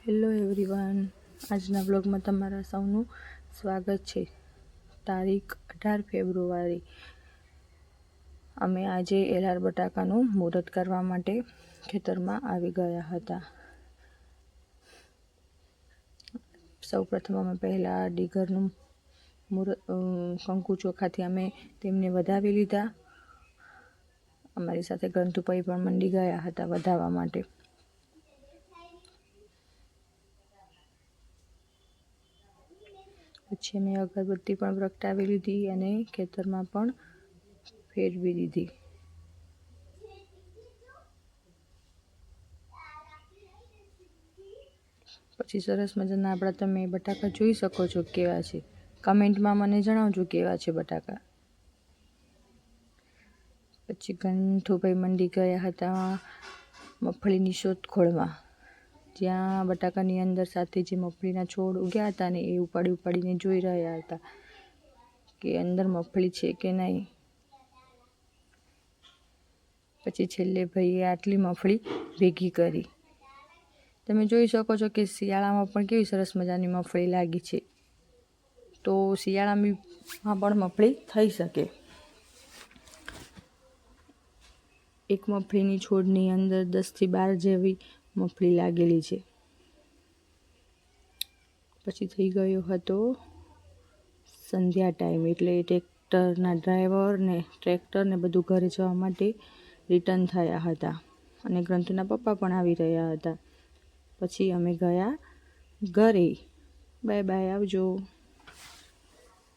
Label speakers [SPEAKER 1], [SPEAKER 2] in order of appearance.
[SPEAKER 1] Hello everyone, આજના બ્લોગમાં તમારા સૌનું સ્વાગત છે। તારીખ 18 ફેબ્રુઆરી। અમે આજે એલાર બટાકાનું મુહૂર્ત કરવા માટે ખેતરમાં આવી ગયા હતા। સૌપ્રથમ અમે પહેલાં ડીગરનું કંકુ ચોખાથી અમે તેમને વધાવી લીધા। અમારી સાથે ગ્રંથુભાઈ પણ મંડી ગયા હતા વધાવવા માટે। પછી મેં અગરબત્તી પણ પ્રગટાવી લીધી અને ખેતરમાં પણ ફેરવી દીધી। પછી સરસ મજાના આપણા તમે બટાકા જોઈ શકો છો કેવા છે। કમેન્ટમાં મને જણાવજો કેવા છે બટાકા। પછી ગંઠુભાઈ મંડી ગયા હતા મગફળીની શોધખોળમાં, જ્યાં બટાકાની અંદર સાથે જે મગફળીના છોડ ઉગ્યા હતા ને એ ઉપાડીને જોઈ રહ્યા હતા કે અંદર મગફળી છે કે નહીં। પછી છેલ્લે ભાઈએ આટલી મગફળી ભેગી કરી। તમે જોઈ શકો છો કે શિયાળામાં પણ કેવી સરસ મજાની મગફળી લાગી છે। તો શિયાળામાં પણ મગફળી થઈ શકે। એક મગફળીની છોડની અંદર 10 થી 12 જેવી મગફળી લાગેલી છે। પછી થઈ ગયો હતો સંધ્યા ટાઈમ, એટલે ટ્રેક્ટરના ડ્રાઈવર ને ટ્રેક્ટર ને બધું ઘરે જવા માટે રિટર્ન થયા હતા અને ગ્રંથુના પપ્પા પણ આવી રહ્યા હતા। પછી અમે ગયા ઘરે। બાય બાય, આવજો।